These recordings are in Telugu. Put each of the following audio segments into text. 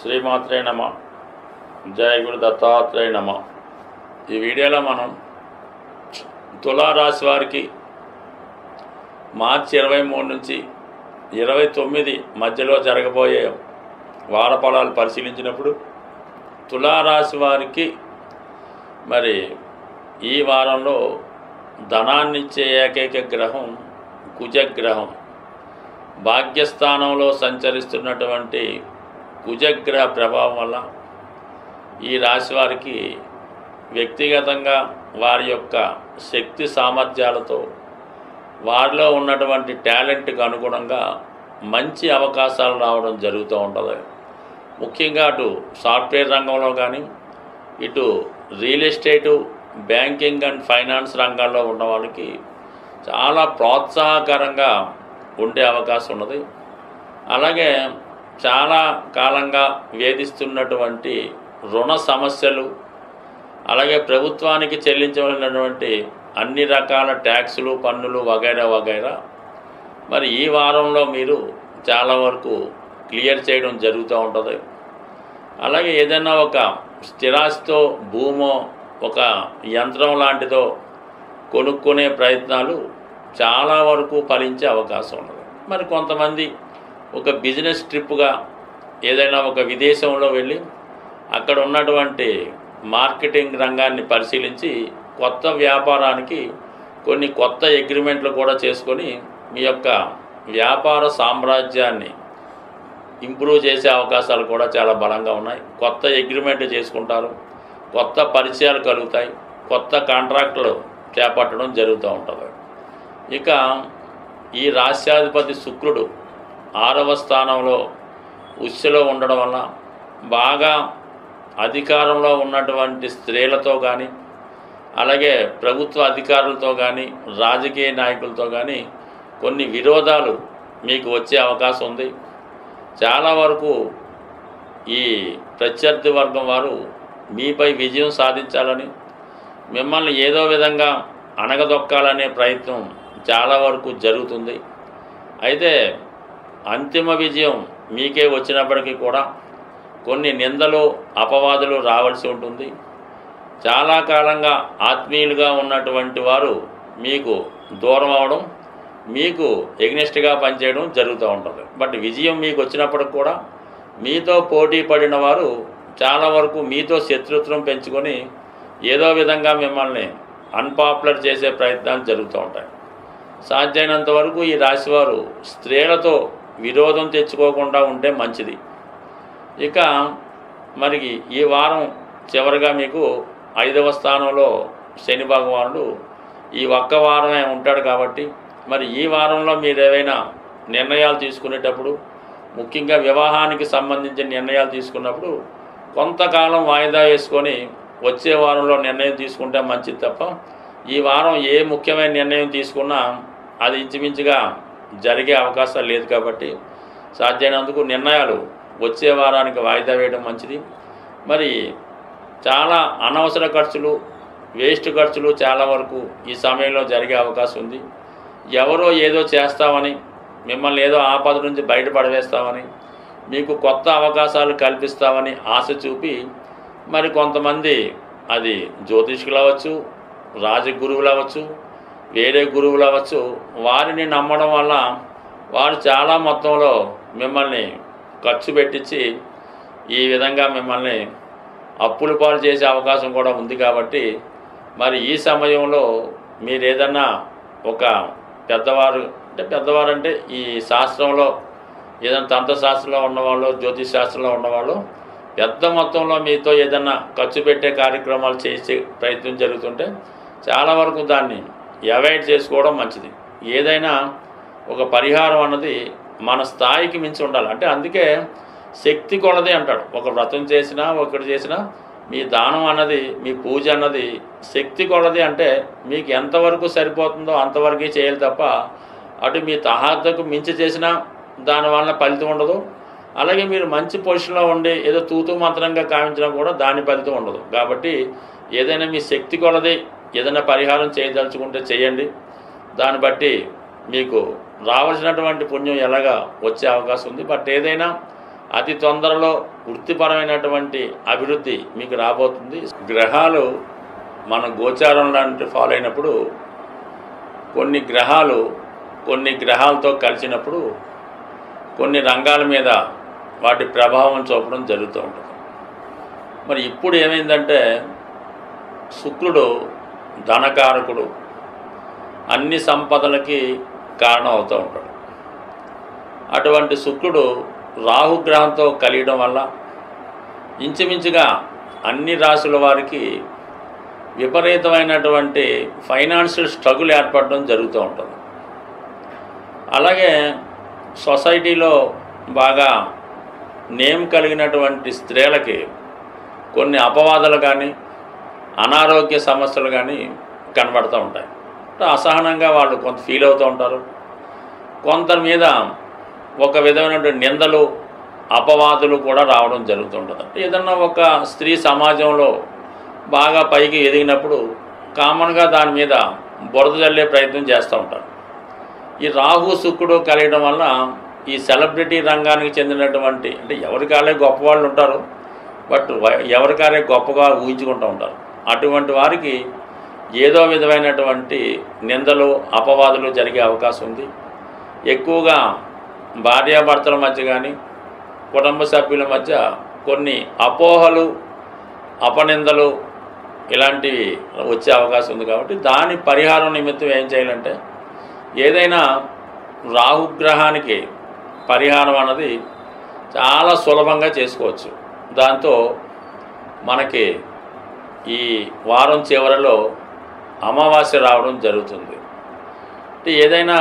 శ్రీమాత్రే నమ. జయ గురు దత్తాత్రేయ నమ. ఈ వీడియోలో మనం తులారాశి వారికి మార్చి 23 నుంచి 29 మధ్యలో జరగబోయే వార ఫలాలు పరిశీలించినప్పుడు తులారాశి వారికి మరి ఈ వారంలో ధనాన్నిచ్చే ఏకైక గ్రహం కుజగ్రహం. భాగ్యస్థానంలో సంచరిస్తున్నటువంటి కుజగ్రహ ప్రభావం వల్ల ఈ రాశి వారికి వ్యక్తిగతంగా వారి యొక్క శక్తి సామర్థ్యాలతో వారిలో ఉన్నటువంటి టాలెంట్కి అనుగుణంగా మంచి అవకాశాలు రావడం జరుగుతూ ఉంటుంది. ముఖ్యంగా అటు సాఫ్ట్వేర్ రంగంలో కానీ ఇటు real estate, banking and finance రంగాల్లో ఉన్న వాళ్ళకి చాలా ప్రోత్సాహకరంగా ఉండే అవకాశం ఉన్నది. అలాగే చాలా కాలంగా వేధిస్తున్నటువంటి రుణ సమస్యలు, అలాగే ప్రభుత్వానికి చెల్లించవలసినటువంటి అన్ని రకాల ట్యాక్సులు, పన్నులు వగైరా వగైరా మరి ఈ వారంలో మీరు చాలా వరకు క్లియర్ చేయడం జరుగుతూ ఉంటుంది. అలాగే ఏదైనా ఒక స్థిరాస్తితో, భూమో, ఒక యంత్రం లాంటిదో కొనుక్కునే ప్రయత్నాలు చాలా వరకు ఫలించే అవకాశం ఉన్నది. మరి కొంతమంది ఒక బిజినెస్ ట్రిప్గా ఏదైనా ఒక విదేశంలో వెళ్ళి అక్కడ ఉన్నటువంటి మార్కెటింగ్ రంగాన్ని పరిశీలించి కొత్త వ్యాపారానికి కొన్ని కొత్త అగ్రిమెంట్లు కూడా చేసుకొని మీ యొక్క వ్యాపార సామ్రాజ్యాన్ని ఇంప్రూవ్ చేసే అవకాశాలు కూడా చాలా బలంగా ఉన్నాయి. కొత్త అగ్రిమెంట్లు చేసుకుంటారు, కొత్త పరిచయాలు కలుగుతాయి, కొత్త కాంట్రాక్టులు చేపట్టడం జరుగుతూ ఉంటుంది. ఇక ఈ రాశ్యాధిపతి శుక్రుడు 6వ స్థానంలో ఉచ్ఛలో ఉండడం వల్ల బాగా అధికారంలో ఉన్నటువంటి స్త్రీలతో కానీ, అలాగే ప్రభుత్వ అధికారులతో కానీ, రాజకీయ నాయకులతో కానీ కొన్ని విరోధాలు మీకు వచ్చే అవకాశం ఉంది. చాలా వరకు ఈ ప్రత్యర్థి వర్గం వారు మీపై విజయం సాధించాలని, మిమ్మల్ని ఏదో విధంగా అణగదొక్కాలనే ప్రయత్నం చాలా వరకు జరుగుతుంది. అయితే అంతిమ విజయం మీకే వచ్చినప్పటికీ కూడా కొన్ని నిందలు, అపవాదులు రావాల్సి ఉంటుంది. చాలా కాలంగా ఆత్మీయులుగా ఉన్నటువంటి వారు మీకు దూరం అవడం, మీకు ఎగ్నెస్ట్గా పనిచేయడం జరుగుతూ ఉంటుంది. బట్ విజయం మీకు వచ్చినప్పటికి కూడా మీతో పోటీ పడిన వారు చాలా వరకు మీతో శత్రుత్వం పెంచుకొని ఏదో విధంగా మిమ్మల్ని అన్పాపులర్ చేసే ప్రయత్నాలు జరుగుతూ ఉంటాయి. సాధ్యమైనంత వరకు ఈ రాశివారు స్త్రీలతో విరోధం తెచ్చుకోకుండా ఉంటే మంచిది. ఇక మరి ఈ వారం చివరిగా మీకు 5వ స్థానంలో శని భగవానుడు ఈ ఒక్క వారమే ఉంటాడు కాబట్టి మరి ఈ వారంలో మీరు ఏవైనా నిర్ణయాలు తీసుకునేటప్పుడు, ముఖ్యంగా వివాహానికి సంబంధించిన నిర్ణయాలు తీసుకున్నప్పుడు కొంతకాలం వాయిదా వేసుకొని వచ్చే వారంలో నిర్ణయం తీసుకుంటే మంచిది తప్ప ఈ వారం ఏ ముఖ్యమైన నిర్ణయం తీసుకున్నా అది ఇంచుమించుగా జరిగే అవకాశం లేదు. కాబట్టి సాధ్యమైనందుకు నిర్ణయాలు వచ్చే వారానికి వాయిదా వేయడం మంచిది. మరి చాలా అనవసర ఖర్చులు, వేస్ట్ ఖర్చులు చాలా వరకు ఈ సమయంలో జరిగే అవకాశం ఉంది. ఎవరో ఏదో చేస్తామని, మిమ్మల్ని ఏదో ఆపద నుంచి బయటపడవేస్తామని, మీకు కొత్త అవకాశాలు కల్పిస్తామని ఆశ చూపి మరి కొంతమంది, అది జ్యోతిష్కులు అవ్వచ్చు, రాజగురువులు అవ్వచ్చు, వేరే గురువులు అవ్వచ్చు, వారిని నమ్మడం వల్ల వారు చాలా మొత్తంలో మిమ్మల్ని ఖర్చు పెట్టించి ఈ విధంగా మిమ్మల్ని అప్పుల పాలు చేసే అవకాశం కూడా ఉంది. కాబట్టి మరి ఈ సమయంలో మీరు ఏదన్నా ఒక పెద్దవారు అంటే ఈ శాస్త్రంలో ఏదైనా తంత్రశాస్త్రంలో ఉన్నవాళ్ళు, జ్యోతిష్ శాస్త్రంలో ఉన్నవాళ్ళు పెద్ద మొత్తంలో మీతో ఏదన్నా ఖర్చు పెట్టే కార్యక్రమాలు చేసే ప్రయత్నం జరుగుతుంటే చాలా వరకు దాన్ని అవాయిడ్ చేసుకోవడం మంచిది. ఏదైనా ఒక పరిహారం అన్నది మన స్థాయికి మించి ఉండాలి. అంటే అందుకే శక్తి కొలది అంటాడు. ఒక వ్రతం చేసినా, ఒకటి చేసినా మీ దానం అన్నది, మీ పూజ అన్నది శక్తి కొలది. అంటే మీకు ఎంతవరకు సరిపోతుందో అంతవరకే చేయాలి తప్ప అటు మీ తహాతకు మించి చేసినా దానివల్ల ఫలితం ఉండదు. అలాగే మీరు మంచి పొజిషన్లో ఉండి ఏదో తూతూ మంత్రంగా కావించినా కూడా దాని ఫలితం ఉండదు. కాబట్టి ఏదైనా మీ శక్తి కొలది ఏదైనా పరిహారం చేయదలుచుకుంటే చేయండి. దాన్ని బట్టి మీకు రావాల్సినటువంటి పుణ్యం ఎలాగా వచ్చే అవకాశం ఉంది. బట్ ఏదైనా అతి తొందరలో వృత్తిపరమైనటువంటి అభివృద్ధి మీకు రాబోతుంది. గ్రహాలు మన గోచారం లాంటి ఫాలో అయినప్పుడు కొన్ని గ్రహాలతో కలిసినప్పుడు కొన్ని రంగాల మీద వాటి ప్రభావం చూపడం జరుగుతూ ఉంటుంది. మరి ఇప్పుడు ఏమైందంటే శుక్రుడు ధనకారకుడు, అన్ని సంపదలకి కారణం అవుతూ ఉంటాడు. అటువంటి శుక్రుడు రాహుగ్రహంతో కలియడం వల్ల ఇంచుమించుగా అన్ని రాశుల వారికి విపరీతమైనటువంటి ఫైనాన్షియల్ స్ట్రగుల్ ఏర్పడడం జరుగుతూ ఉంటుంది. అలాగే సొసైటీలో బాగా నేమ్ కలిగినటువంటి స్త్రీలకి కొన్ని అపవాదాలు కానీ అనారోగ్య సమస్యలు కానీ కనబడుతూ ఉంటాయి. అసహనంగా వాళ్ళు కొంత ఫీల్ అవుతూ ఉంటారు. కొంత మీద ఒక విధమైనటువంటి నిందలు అపవాదులు కూడా రావడం జరుగుతుంటుంది. ఏదన్నా ఒక స్త్రీ సమాజంలో బాగా పైకి ఎదిగినప్పుడు కామన్గా దాని మీద బురద జల్లే ప్రయత్నం చేస్తూ ఉంటారు. ఈ రాహు శుక్రుడు కలియడం వల్ల ఈ సెలబ్రిటీ రంగానికి చెందినటువంటి అంటే ఎవరికాలే గొప్పవాళ్ళు ఉంటారు, బట్ ఎవరికాలే గొప్పగా ఊహించుకుంటూ ఉంటారు. అటువంటి వారికి ఏదో విధమైనటువంటి నిందలు అపవాదులు జరిగే అవకాశం ఉంది. ఎక్కువగా భార్యాభర్తల మధ్య కానీ కుటుంబ సభ్యుల మధ్య కొన్ని అపోహలు అపనిందలు ఇలాంటివి వచ్చే అవకాశం ఉంది. కాబట్టి దాని పరిహారం నిమిత్తం ఏం చేయాలంటే ఏదైనా రాహుగ్రహానికి పరిహారం అన్నది చాలా సులభంగా చేసుకోవచ్చు. దాంతో మనకి ఈ వారం చివరిలో అమావాస్య రావడం జరుగుతుంది. అంటే ఏదైనా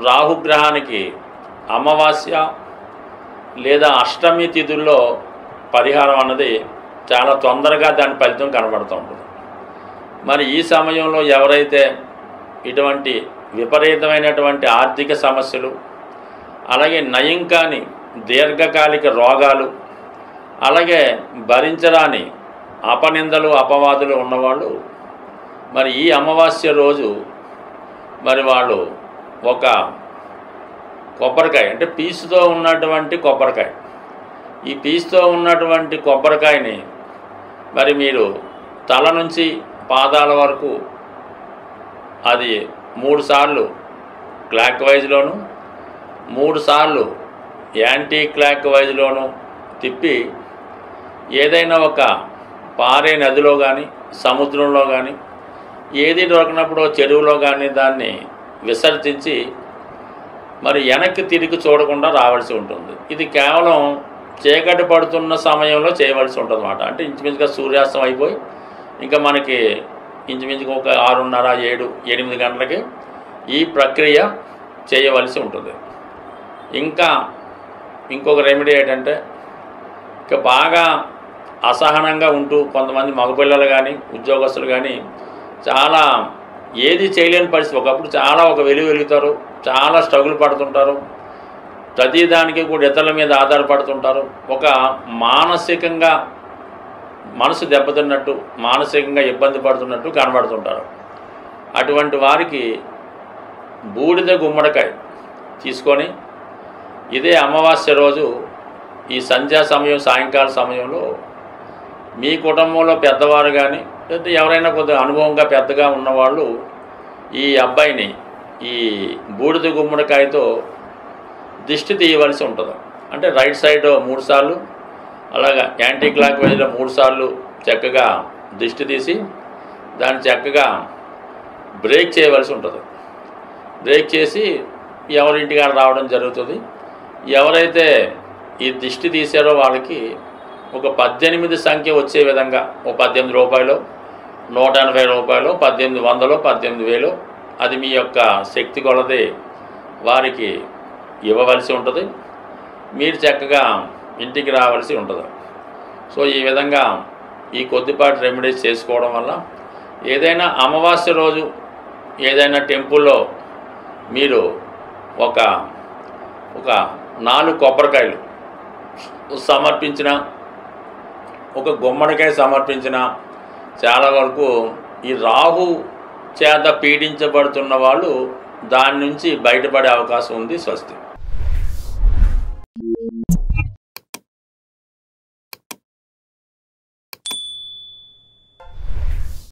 రాహుగ్రహానికి అమావాస్య లేదా అష్టమి తిథుల్లో పరిహారం అన్నది చాలా తొందరగా దాని ఫలితం కనబడుతూ ఉంటుంది. మరి ఈ సమయంలో ఎవరైతే ఇటువంటి విపరీతమైనటువంటి ఆర్థిక సమస్యలు, అలాగే నయం కాని దీర్ఘకాలిక రోగాలు, అలాగే భరించరాని అపనిందలు అపవాదులు ఉన్నవాళ్ళు మరి ఈ అమావాస్య రోజు మరి వాళ్ళు ఒక కొబ్బరికాయ అంటే పీసుతో ఉన్నటువంటి కొబ్బరికాయ, ఈ పీసుతో ఉన్నటువంటి కొబ్బరికాయని మరి మీరు తల నుంచి పాదాల వరకు అది 3 సార్లు క్లాక్ వైజ్లోను 3 సార్లు యాంటీ క్లాక్ వైజ్లోను తిప్పి ఏదైనా ఒక పారే నదిలో కానీ సముద్రంలో కానీ ఏది దొరికినప్పుడు చెరువులో కానీ దాన్ని విసర్జించి మరి వెనక్కి తిరిగి చూడకుండా రావాల్సి ఉంటుంది. ఇది కేవలం చీకటి పడుతున్న సమయంలో చేయవలసి ఉంటుంది అన్నమాట. అంటే ఇంచుమించుగా సూర్యాస్తం అయిపోయి ఇంకా మనకి ఇంచుమించుగా ఒక 6:30, 7, 8 గంటలకి ఈ ప్రక్రియ చేయవలసి ఉంటుంది. ఇంకా ఇంకొక రెమెడీ ఏంటంటే ఇక బాగా అసహనంగా ఉంటూ కొంతమంది మగపిల్లలు కానీ ఉద్యోగస్తులు కానీ చాలా ఏది చేయలేని పరిస్థితి, ఒకప్పుడు చాలా ఒక వెలుగుతారు, చాలా స్ట్రగుల్ పడుతుంటారు, ప్రతిదానికి కూడా ఇతరుల మీద ఆధారపడుతుంటారు, ఒక మానసికంగా మనసు దెబ్బతిన్నట్టు మానసికంగా ఇబ్బంది పడుతున్నట్టు కనబడుతుంటారు. అటువంటి వారికి బూడిద గుమ్మడికాయ తీసుకొని ఇదే అమావాస్య రోజు ఈ సంధ్యా సమయం సాయంకాల సమయంలో మీ కుటుంబంలో పెద్దవారు కానీ లేదా ఎవరైనా కొద్దిగా అనుభవంగా పెద్దగా ఉన్నవాళ్ళు ఈ అబ్బాయిని ఈ బూడిద గుమ్మడికాయతో దిష్టి తీయవలసి ఉంటుంది. అంటే రైట్ సైడ్ 3 సార్లు అలాగా యాంటీ క్లాక్ వైజ్లో 3 సార్లు చక్కగా దిష్టి తీసి దాన్ని చక్కగా బ్రేక్ చేయవలసి ఉంటుంది. బ్రేక్ చేసి ఎవరింటికి రావడం జరుగుతుంది. ఎవరైతే ఈ దిష్టి తీసారో వాళ్ళకి ఒక 18 సంఖ్య వచ్చే విధంగా ఒక 18 రూపాయలు, 180 రూపాయలు, 1800, 18,000 అది మీ యొక్క శక్తి కొలది వారికి ఇవ్వవలసి ఉంటుంది. మీరు చక్కగా ఇంటికి రావాల్సి ఉంటుంది. సో ఈ విధంగా ఈ కొద్దిపాటి రెమెడీస్ చేసుకోవడం వల్ల ఏదైనా అమావాస్య రోజు ఏదైనా టెంపుల్లో మీరు ఒక 4 కొబ్బరికాయలు సమర్పించిన, ఒక గుమ్మడికాయ సమర్పించిన చాలా వరకు ఈ రాహు చేత పీడించబడుతున్న వాళ్ళు దాని నుంచి బయటపడే అవకాశం ఉంది. స్వస్తి.